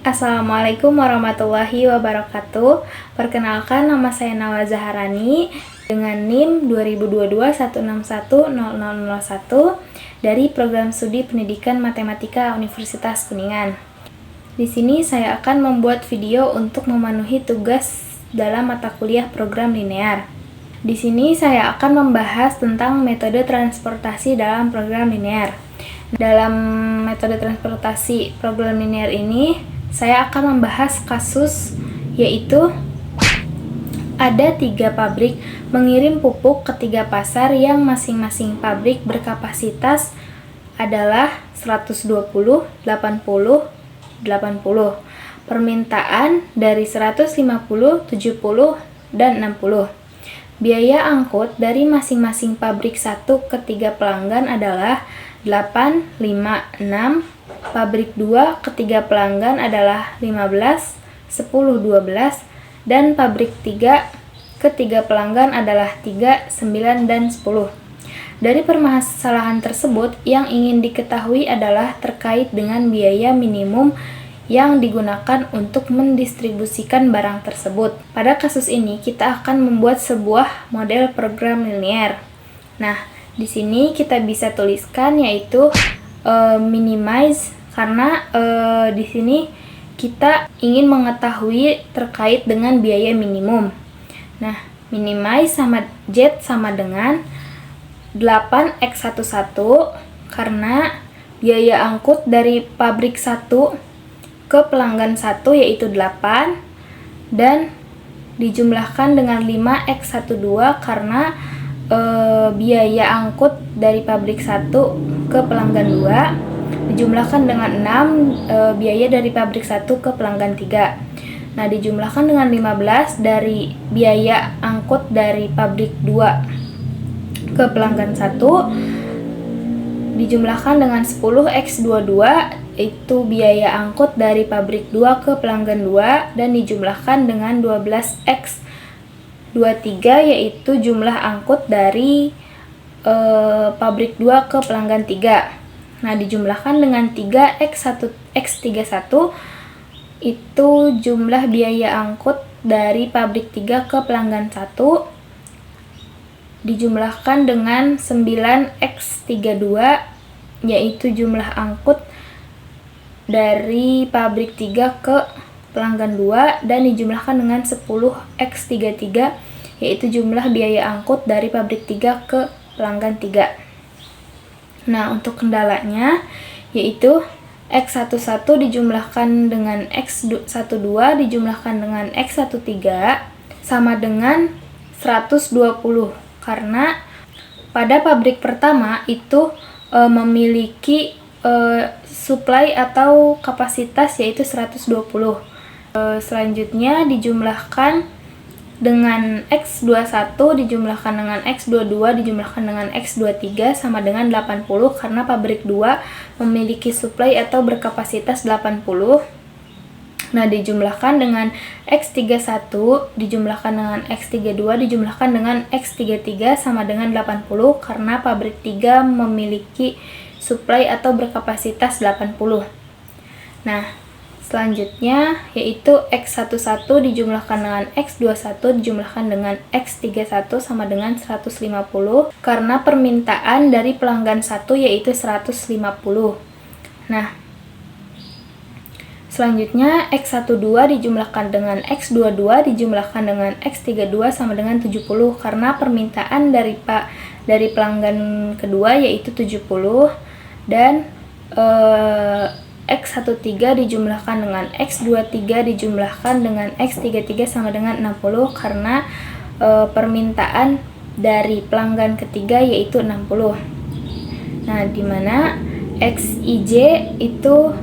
Assalamualaikum warahmatullahi wabarakatuh. Perkenalkan, nama saya Nawa Zaharani dengan NIM 202216100001 dari Program Studi Pendidikan Matematika Universitas Kuningan. Di sini saya akan membuat video untuk memenuhi tugas dalam mata kuliah program linear. Di sini saya akan membahas tentang metode transportasi dalam program linear. Dalam metode transportasi program linear ini, saya akan membahas kasus yaitu ada 3 pabrik mengirim pupuk ke 3 pasar yang masing-masing pabrik berkapasitas adalah 120, 80, 80. Permintaan dari 150, 70, dan 60. Biaya angkut dari masing-masing pabrik 1 ke 3 pelanggan adalah 8, 5, 6. Pabrik 2 ke 3 pelanggan adalah 15, 10, 12. Dan pabrik 3 ke 3 pelanggan adalah 3, 9, dan 10. Dari permasalahan tersebut, yang ingin diketahui adalah terkait dengan biaya minimum yang digunakan untuk mendistribusikan barang tersebut. Pada kasus ini, kita akan membuat sebuah model program linear. Nah, di sini kita bisa tuliskan yaitu minimize, karena di sini kita ingin mengetahui terkait dengan biaya minimum. Nah, minimize sama Z sama dengan 8x11 karena biaya angkut dari pabrik 1 ke pelanggan 1 yaitu 8 dan dijumlahkan dengan 5x12 karena biaya angkut dari pabrik 1 ke pelanggan 2 dijumlahkan dengan 6 biaya dari pabrik 1 ke pelanggan 3. Nah, dijumlahkan dengan 15 dari biaya angkut dari pabrik 2 ke pelanggan 1 dijumlahkan dengan 10x22 itu biaya angkut dari pabrik 2 ke pelanggan 2 dan dijumlahkan dengan 12x 23 yaitu jumlah angkut dari pabrik 2 ke pelanggan 3. Nah, dijumlahkan dengan 3x31 itu jumlah biaya angkut dari pabrik 3 ke pelanggan 1 dijumlahkan dengan 9x32 yaitu jumlah angkut dari pabrik 3 ke pelanggan 2 dan dijumlahkan dengan 10x33 yaitu jumlah biaya angkut dari pabrik 3 ke pelanggan 3. Nah, untuk kendalanya yaitu x11 dijumlahkan dengan x12 dijumlahkan dengan x13 sama dengan 120 karena pada pabrik pertama itu memiliki supply atau kapasitas yaitu 120. Selanjutnya dijumlahkan dengan X21 dijumlahkan dengan X22 dijumlahkan dengan X23 sama dengan 80 karena pabrik 2 memiliki supply atau berkapasitas 80. Nah, dijumlahkan dengan X31 dijumlahkan dengan X32 dijumlahkan dengan X33 sama dengan 80 karena pabrik 3 memiliki supply atau berkapasitas 80. Nah, selanjutnya yaitu X11 dijumlahkan dengan X21 dijumlahkan dengan X31 sama dengan 150 karena permintaan dari pelanggan 1 yaitu 150. Nah, selanjutnya X12 dijumlahkan dengan X22 dijumlahkan dengan X32 sama dengan 70 karena permintaan dari pelanggan kedua yaitu 70 dan X13 dijumlahkan dengan X23 dijumlahkan dengan X33 sama dengan 60 karena permintaan dari pelanggan ketiga yaitu 60. Nah, di mana Xij itu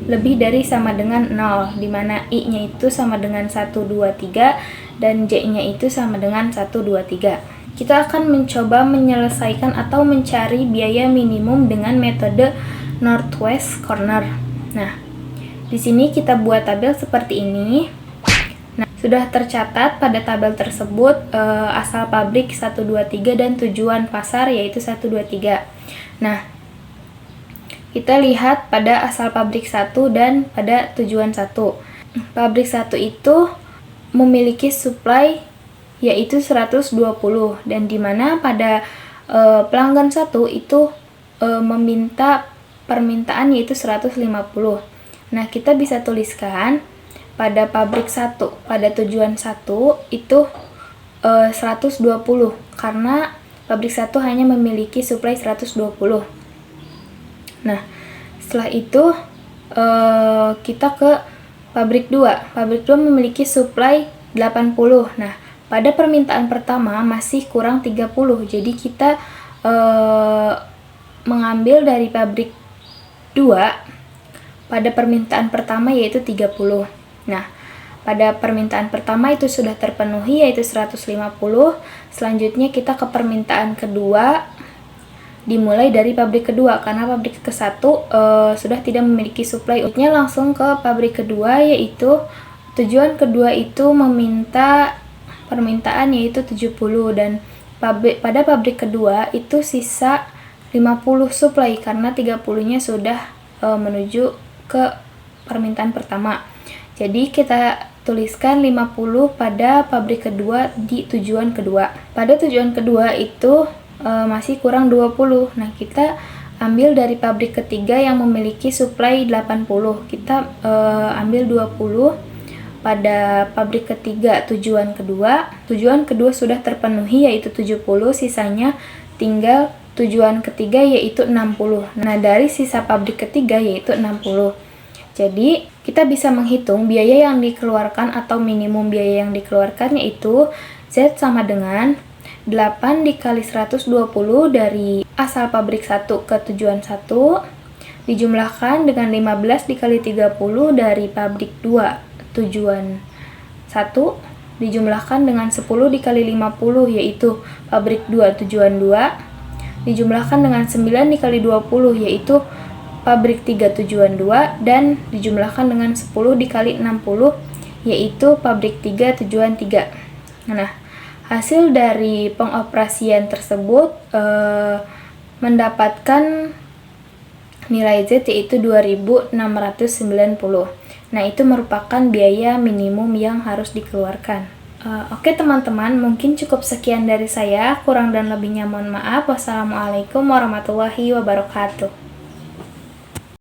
lebih dari sama dengan 0, di mana I-nya itu sama dengan 123 dan J-nya itu sama dengan 123. Kita akan mencoba menyelesaikan atau mencari biaya minimum dengan metode northwest corner. Nah, di sini kita buat tabel seperti ini. Nah, sudah tercatat pada tabel tersebut asal pabrik 123 dan tujuan pasar yaitu 123. Nah, Kita lihat pada asal pabrik 1 dan pada tujuan 1. Pabrik 1 itu memiliki supply yaitu 120 dan dimana pada pelanggan 1 itu meminta permintaan yaitu 150. Nah, kita bisa tuliskan pada pabrik 1 pada tujuan 1 itu 120 karena pabrik 1 hanya memiliki supply 120. Nah, setelah itu kita ke pabrik 2. Pabrik 2 memiliki supply 80. Nah, pada permintaan pertama masih kurang 30. Jadi kita mengambil dari pabrik 2 pada permintaan pertama yaitu 30. Nah, pada permintaan pertama itu sudah terpenuhi yaitu 150. Selanjutnya kita ke permintaan kedua dimulai dari pabrik kedua karena pabrik ke-1 sudah tidak memiliki supply. Selanjutnya langsung ke pabrik kedua yaitu tujuan kedua itu meminta permintaan yaitu 70 dan pada pabrik kedua itu sisa 50 supply karena 30-nya sudah menuju ke permintaan pertama. Jadi kita tuliskan 50 pada pabrik kedua di tujuan kedua. Pada tujuan kedua itu masih kurang 20. Nah, kita ambil dari pabrik ketiga yang memiliki supply 80. Kita ambil 20 pada pabrik ketiga tujuan kedua. Tujuan kedua sudah terpenuhi yaitu 70, sisanya tinggal tujuan ketiga yaitu 60. Nah, dari sisa pabrik ketiga yaitu 60. Jadi, kita bisa menghitung biaya yang dikeluarkan atau minimum biaya yang dikeluarkan yaitu Z sama dengan 8 dikali 120 dari asal pabrik 1 ke tujuan 1 dijumlahkan dengan 15 dikali 30 dari pabrik 2 tujuan 1 dijumlahkan dengan 10 dikali 50 yaitu pabrik 2 tujuan 2 dijumlahkan dengan 9 dikali 20 yaitu pabrik 3 tujuan 2 dan dijumlahkan dengan 10 dikali 60 yaitu pabrik 3 tujuan 3. Nah, hasil dari pengoperasian tersebut mendapatkan nilai Z yaitu 2.690. Nah, itu merupakan biaya minimum yang harus dikeluarkan. Oke teman-teman, mungkin cukup sekian dari saya. Kurang dan lebihnya mohon maaf. Wassalamualaikum warahmatullahi wabarakatuh.